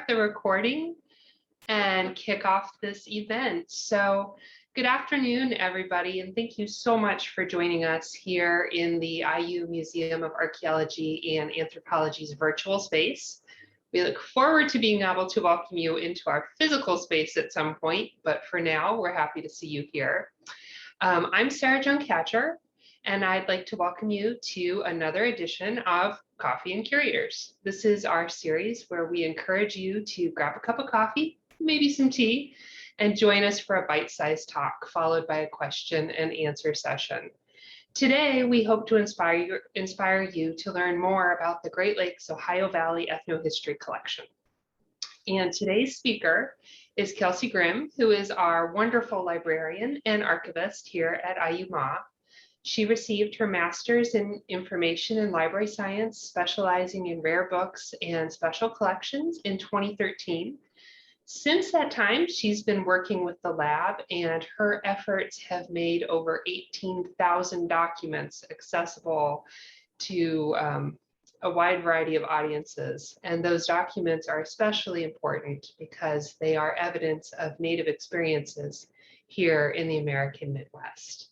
the recording and kick off this event. So good afternoon, everybody, and thank you so much for joining us here in the IU Museum of Archaeology and Anthropology's virtual space. We look forward to being able to welcome you into our physical space at some point, but for now, we're happy to see you here. I'm Sarah Joan Catcher, and I'd like to welcome you to another edition of Coffee and Curators. This is our series where we encourage you to grab a cup of coffee, maybe some tea, and join us for a bite-sized talk, followed by a question and answer session. Today, we hope to inspire you to learn more about the Great Lakes-Ohio Valley Ethnohistory Collection. And today's speaker is Kelsey Grimm, who is our wonderful librarian and archivist here at IUMAA. She received her master's in information and library science, specializing in rare books and special collections in 2013. Since that time, she's been working with the lab, and her efforts have made over 18,000 documents accessible to a wide variety of audiences. And those documents are especially important because they are evidence of Native experiences here in the American Midwest.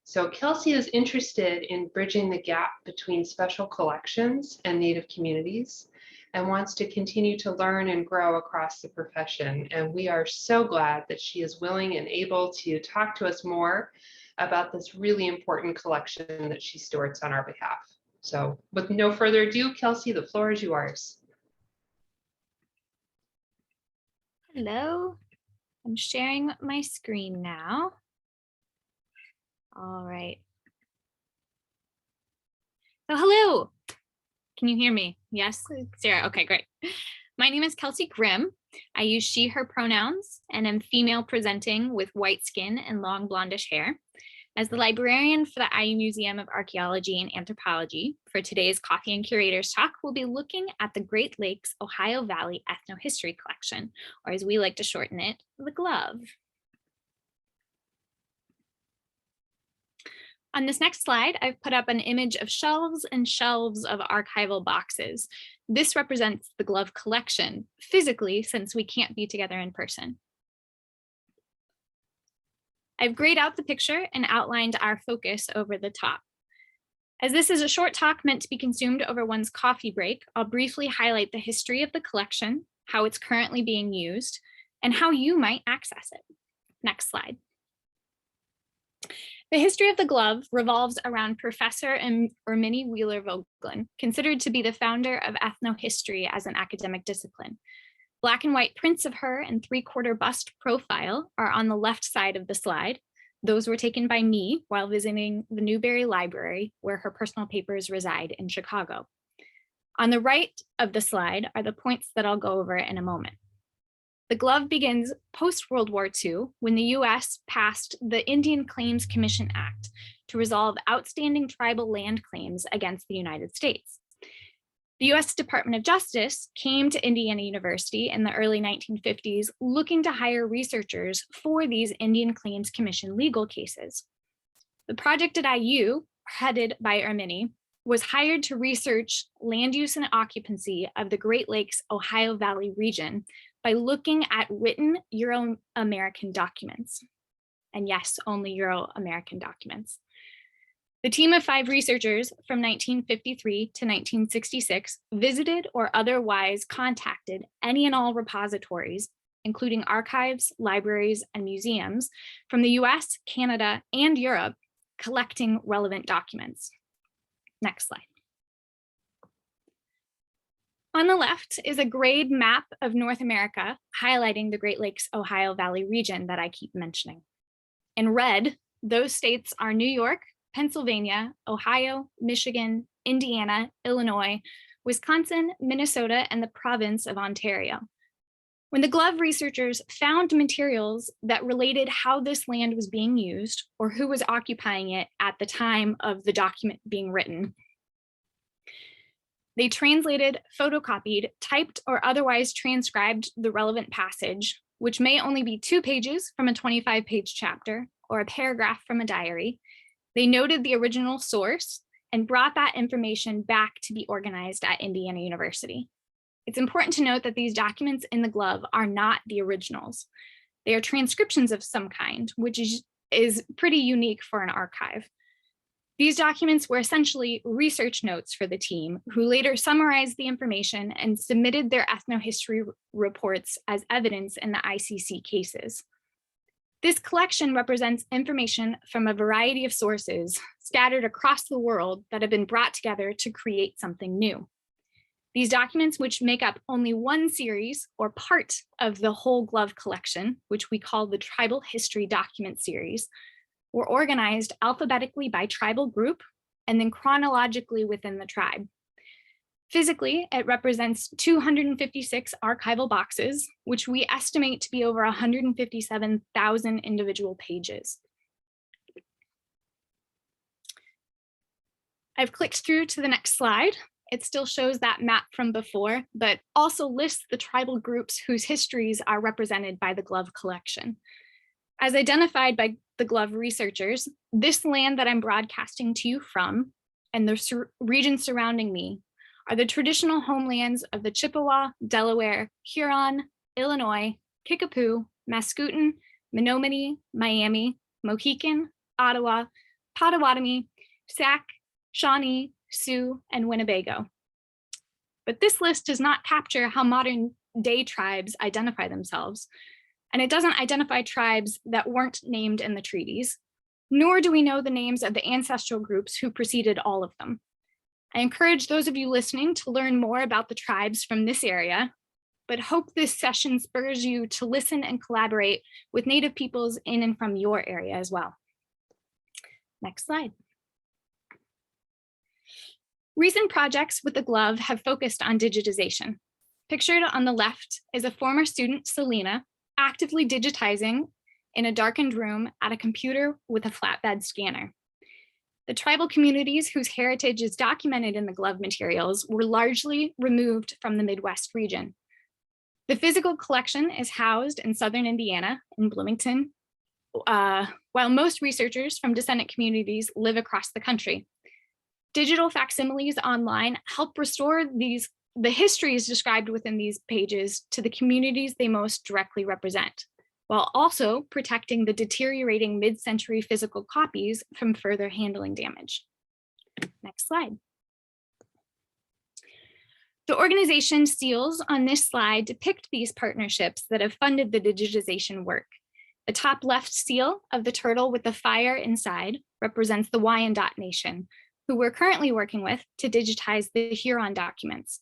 So Kelsey is interested in bridging the gap between special collections and Native communities, and wants to continue to learn and grow across the profession. And we are so glad that she is willing and able to talk to us more about this really important collection that she stewards on our behalf. So with no further ado, Kelsey, the floor is yours. Hello, I'm sharing my screen now. All right. So hello. Can you hear me? Yes, Sarah. Okay, great. My name is Kelsey Grimm. I use she, her pronouns, and am female presenting with white skin and long blondish hair. As the librarian for the IU Museum of Archaeology and Anthropology, for today's Coffee and Curators talk, we'll be looking at the Great Lakes-Ohio Valley Ethnohistory Collection, or as we like to shorten it, the GLOVE. On this next slide, I've put up an image of shelves and shelves of archival boxes. This represents the GLOVE collection physically, since we can't be together in person. I've grayed out the picture and outlined our focus over the top. As this is a short talk meant to be consumed over one's coffee break, I'll briefly highlight the history of the collection, how it's currently being used, and how you might access it. Next slide. The history of the GLOVE revolves around Professor Erminie Wheeler-Vogelin, considered to be the founder of ethnohistory as an academic discipline. Black and white prints of her and three-quarter bust profile are on the left side of the slide. Those were taken by me while visiting the Newberry Library, where her personal papers reside in Chicago. On the right of the slide are the points that I'll go over in a moment. The GLOVE begins post-World War II when the US passed the Indian Claims Commission Act to resolve outstanding tribal land claims against the United States. The US Department of Justice came to Indiana University in the early 1950s looking to hire researchers for these Indian Claims Commission legal cases. The project at IU, headed by Erminie, was hired to research land use and occupancy of the Great Lakes-Ohio Valley region by looking at written Euro-American documents. And yes, only Euro-American documents. The team of 5 researchers from 1953 to 1966 visited or otherwise contacted any and all repositories, including archives, libraries, and museums from the US, Canada, and Europe, collecting relevant documents. Next slide. On the left is a grade map of North America, highlighting the Great Lakes-Ohio Valley region that I keep mentioning. In red, those states are New York, Pennsylvania, Ohio, Michigan, Indiana, Illinois, Wisconsin, Minnesota, and the province of Ontario. When the GLOVE researchers found materials that related how this land was being used or who was occupying it at the time of the document being written, they translated, photocopied, typed, or otherwise transcribed the relevant passage, which may only be 2 pages from a 25-page chapter or a paragraph from a diary. They noted the original source and brought that information back to be organized at Indiana University. It's important to note that these documents in the glove are not the originals. They are transcriptions of some kind, which is pretty unique for an archive. These documents were essentially research notes for the team, who later summarized the information and submitted their ethnohistory reports as evidence in the ICC cases. This collection represents information from a variety of sources scattered across the world that have been brought together to create something new. These documents, which make up only one series or part of the whole glove collection, which we call the Tribal History Document Series, were organized alphabetically by tribal group and then chronologically within the tribe. Physically, it represents 256 archival boxes, which we estimate to be over 157,000 individual pages. I've clicked through to the next slide. It still shows that map from before, but also lists the tribal groups whose histories are represented by the glove collection. As identified by the glove researchers, this land that I'm broadcasting to you from and the region surrounding me are the traditional homelands of the Chippewa, Delaware, Huron, Illinois, Kickapoo, Mascoutin, Menominee, Miami, Mohican, Ottawa, Potawatomi, Sac, Shawnee, Sioux, and Winnebago. But this list does not capture how modern day tribes identify themselves, and it doesn't identify tribes that weren't named in the treaties, nor do we know the names of the ancestral groups who preceded all of them. I encourage those of you listening to learn more about the tribes from this area, but hope this session spurs you to listen and collaborate with Native peoples in and from your area as well. Next slide. Recent projects with the glove have focused on digitization. Pictured on the left is a former student, Selena, actively digitizing in a darkened room at a computer with a flatbed scanner. The tribal communities whose heritage is documented in the glove materials were largely removed from the Midwest region. The physical collection is housed in southern Indiana in Bloomington, while most researchers from descendant communities live across the country. Digital facsimiles online help restore the histories described within these pages to the communities they most directly represent, while also protecting the deteriorating mid-century physical copies from further handling damage. Next slide. The organization seals on this slide depict these partnerships that have funded the digitization work. The top left seal of the turtle with the fire inside represents the Wyandot Nation, who we're currently working with to digitize the Huron documents.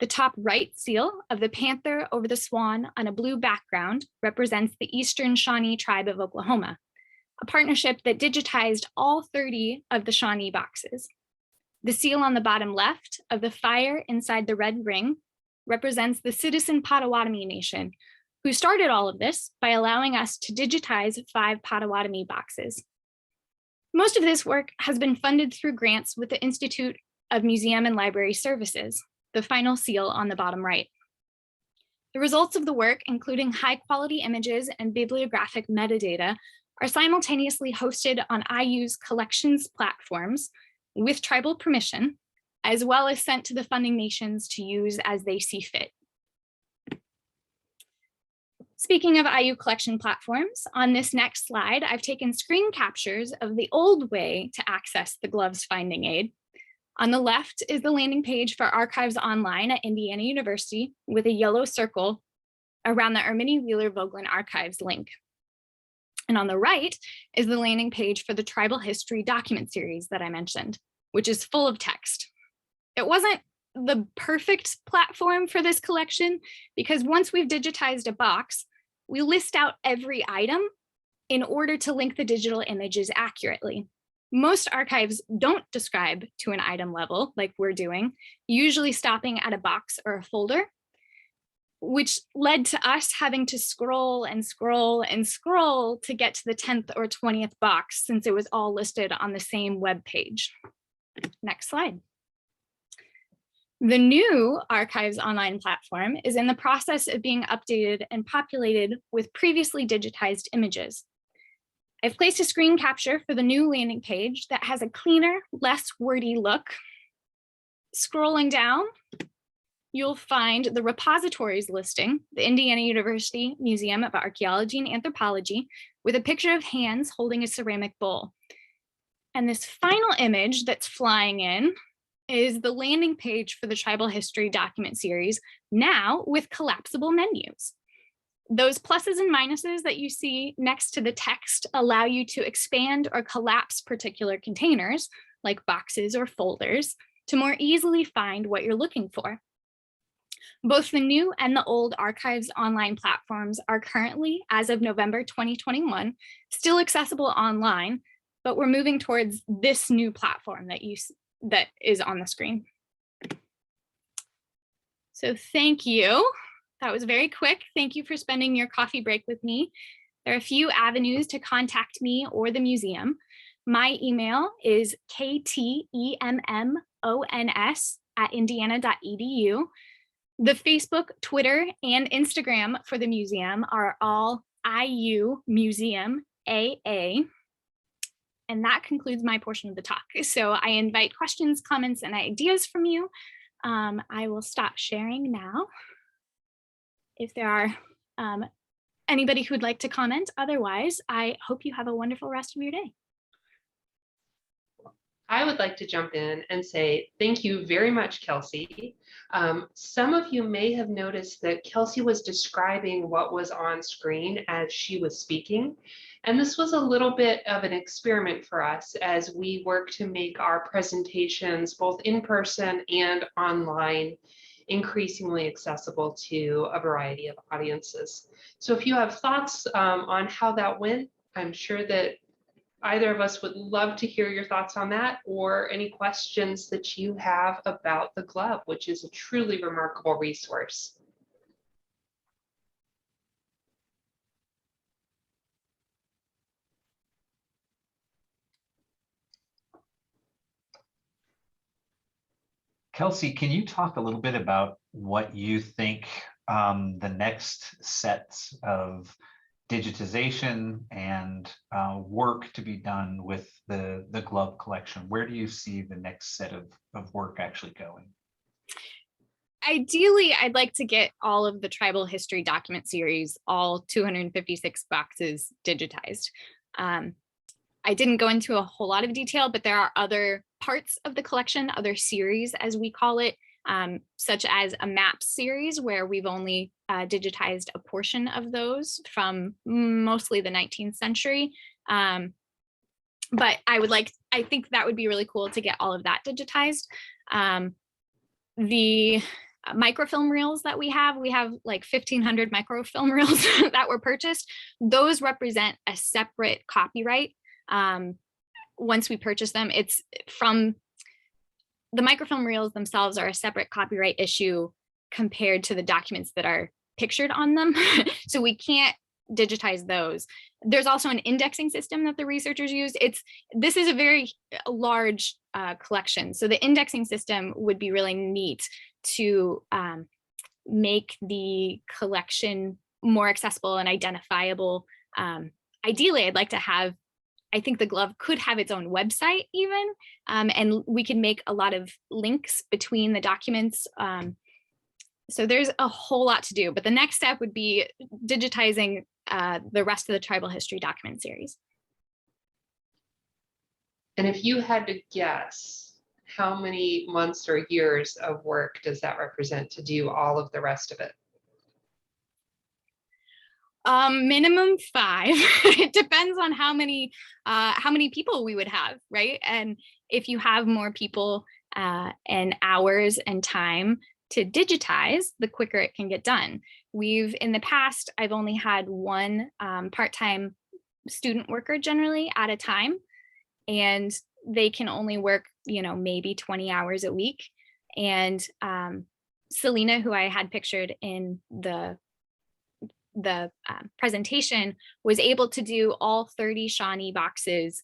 The top right seal of the panther over the swan on a blue background represents the Eastern Shawnee tribe of Oklahoma, a partnership that digitized all 30 of the Shawnee boxes. The seal on the bottom left of the fire inside the red ring represents the Citizen Potawatomi Nation, who started all of this by allowing us to digitize 5 Potawatomi boxes. Most of this work has been funded through grants with the Institute of Museum and Library Services, the final seal on the bottom right. The results of the work, including high quality images and bibliographic metadata, are simultaneously hosted on IU's collections platforms with tribal permission, as well as sent to the funding nations to use as they see fit. Speaking of IU collection platforms, on this next slide, I've taken screen captures of the old way to access the glove's finding aid. On the left is the landing page for Archives Online at Indiana University with a yellow circle around the Ermini Wheeler Vogelin Archives link. And on the right is the landing page for the Tribal History Document Series that I mentioned, which is full of text. It wasn't the perfect platform for this collection because once we've digitized a box, we list out every item in order to link the digital images accurately. Most archives don't describe to an item level like we're doing, usually stopping at a box or a folder, which led to us having to scroll and scroll and scroll to get to the 10th or 20th box since it was all listed on the same web page. Next slide. The new Archives Online platform is in the process of being updated and populated with previously digitized images. I've placed a screen capture for the new landing page that has a cleaner, less wordy look. Scrolling down, you'll find the repositories listing, the Indiana University Museum of Archaeology and Anthropology, with a picture of hands holding a ceramic bowl. And this final image that's flying in is the landing page for the Tribal History document series, now with collapsible menus. Those pluses and minuses that you see next to the text allow you to expand or collapse particular containers, like boxes or folders, to more easily find what you're looking for. Both the new and the old archives online platforms are currently, as of November 2021, still accessible online, but we're moving towards this new platform that is on the screen. So thank you. That was very quick. Thank you for spending your coffee break with me. There are a few avenues to contact me or the museum. My email is ktemons@indiana.edu. The Facebook, Twitter, and Instagram for the museum are all IU Museum AA. And that concludes my portion of the talk. So I invite questions, comments, and ideas from you. I will stop sharing now. If there are anybody who'd like to comment, otherwise, I hope you have a wonderful rest of your day. I would like to jump in and say thank you very much, Kelsey. Some of you may have noticed that Kelsey was describing what was on screen as she was speaking. And this was a little bit of an experiment for us as we work to make our presentations both in person and online increasingly accessible to a variety of audiences. So if you have thoughts on how that went, I'm sure that either of us would love to hear your thoughts on that, or any questions that you have about the Glove, which is a truly remarkable resource. Kelsey, can you talk a little bit about what you think the next sets of digitization and work to be done with the Glove collection? Where do you see the next set of work actually going? Ideally, I'd like to get all of the Tribal History document series, all 256 boxes, digitized. I didn't go into a whole lot of detail, but there are other parts of the collection, other series, as we call it, such as a map series where we've only digitized a portion of those from mostly the 19th century. But I think that would be really cool to get all of that digitized. The microfilm reels that we have like 1,500 microfilm reels that were purchased. Those represent a separate copyright. Once we purchase them, it's from the microfilm reels themselves are a separate copyright issue compared to the documents that are pictured on them. So we can't digitize those. There's also an indexing system that the researchers use. This is a very large collection. So the indexing system would be really neat to make the collection more accessible and identifiable. Ideally, I'd like to have, I think the Glove could have its own website even, and we can make a lot of links between the documents. So there's a whole lot to do, but the next step would be digitizing the rest of the Tribal History document series. And if you had to guess, how many months or years of work does that represent to do all of the rest of it? Minimum 5. It depends on how many people we would have, right? And if you have more people and hours and time to digitize, the quicker it can get done. In the past, I've only had one part-time student worker generally at a time, and they can only work, maybe 20 hours a week. And Selena, who I had pictured in the presentation, was able to do all 30 Shawnee boxes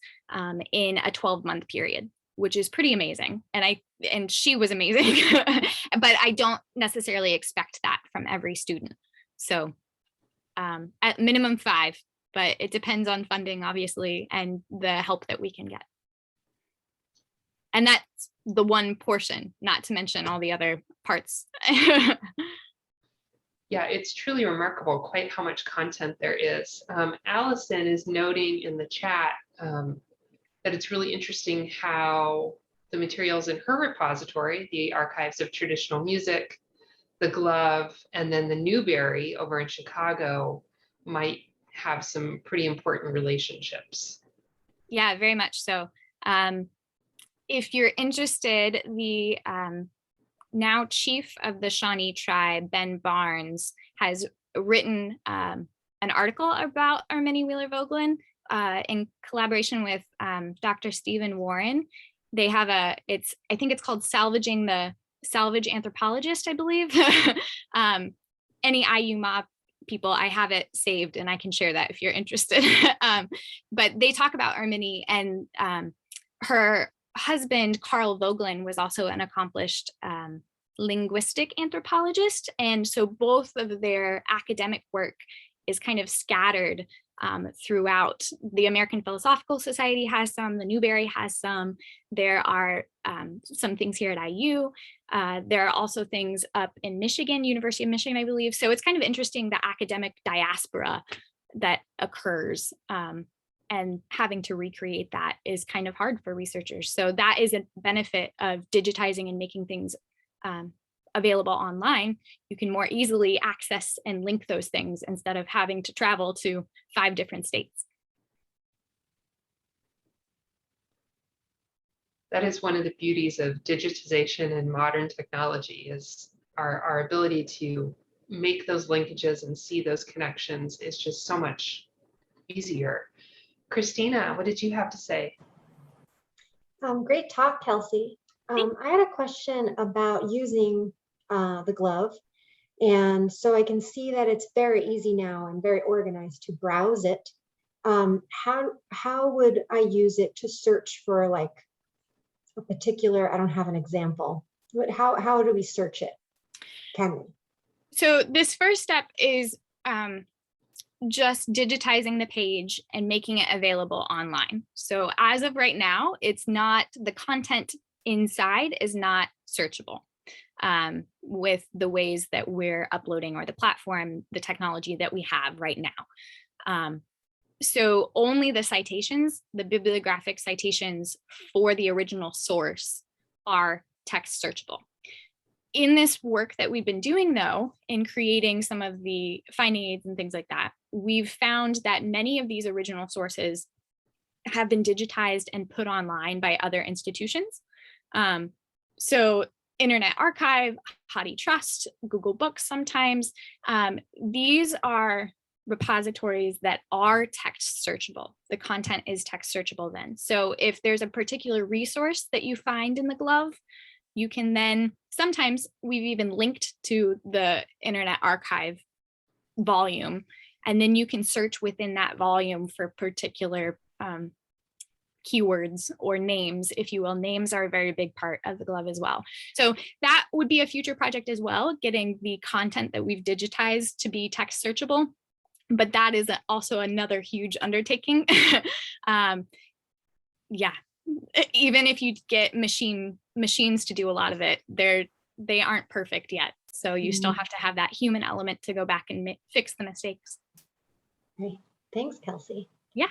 in a 12-month period, which is pretty amazing. And she was amazing, but I don't necessarily expect that from every student. So at minimum 5, but it depends on funding, obviously, and the help that we can get. And that's the one portion, not to mention all the other parts. Yeah, it's truly remarkable quite how much content there is. Allison is noting in the chat that it's really interesting how the materials in her repository, the Archives of Traditional Music, the Glove, and then the Newberry over in Chicago might have some pretty important relationships. Yeah, very much so. If you're interested, the now chief of the Shawnee tribe, Ben Barnes, has written an article about Armini Wheeler-Vogelin in collaboration with Dr. Stephen Warren. They have I think it's called Salvaging the Salvage Anthropologist, I believe. Any IUMAA people, I have it saved and I can share that if you're interested. But they talk about Armini, and her husband, Carl Vogelin, was also an accomplished linguistic anthropologist. And so both of their academic work is kind of scattered throughout. The American Philosophical Society has some, the Newberry has some, there are some things here at IU. There are also things up in Michigan, University of Michigan, I believe. So it's kind of interesting, the academic diaspora that occurs. And having to recreate that is kind of hard for researchers. So that is a benefit of digitizing and making things available online. You can more easily access and link those things instead of having to travel to 5 different states. That is one of the beauties of digitization and modern technology, is our ability to make those linkages and see those connections is just so much easier. Christina, what did you have to say? Great talk, Kelsey. I had a question about using the glove. And so I can see that it's very easy now and very organized to browse it. How would I use it to search for like a particular, I don't have an example, but how do we search it? Can we? So this first step is just digitizing the page and making it available online. So as of right now, it's not, the content inside is not searchable with the ways that we're uploading, or the platform, the technology that we have right now. So only the citations, the bibliographic citations for the original source, are text searchable. In this work that we've been doing, though, in creating some of the finding aids and things like that, we've found that many of these original sources have been digitized and put online by other institutions. So Internet Archive, HathiTrust, Google Books sometimes, these are repositories that are text searchable. The content is text searchable then. So if there's a particular resource that you find in the glove, you can then, sometimes we've even linked to the Internet Archive volume, and then you can search within that volume for particular keywords or names, if you will. Names are a very big part of the glove as well. So that would be a future project as well, getting the content that we've digitized to be text searchable. But that is also another huge undertaking. Yeah, even if you get machines to do a lot of it, they aren't perfect yet. So you still have to have that human element to go back and fix the mistakes. Great. Thanks, Kelsey. Yeah.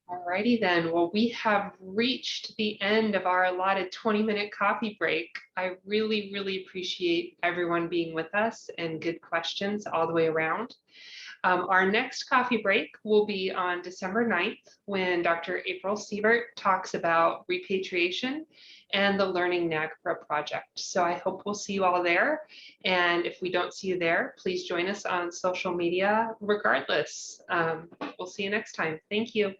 Alrighty then, well, we have reached the end of our allotted 20-minute coffee break. I really, really appreciate everyone being with us, and good questions all the way around. Our next coffee break will be on December 9th, when Dr. April Siebert talks about repatriation and the Learning NAGPRA project. So I hope we'll see you all there. And if we don't see you there, please join us on social media regardless. We'll see you next time. Thank you.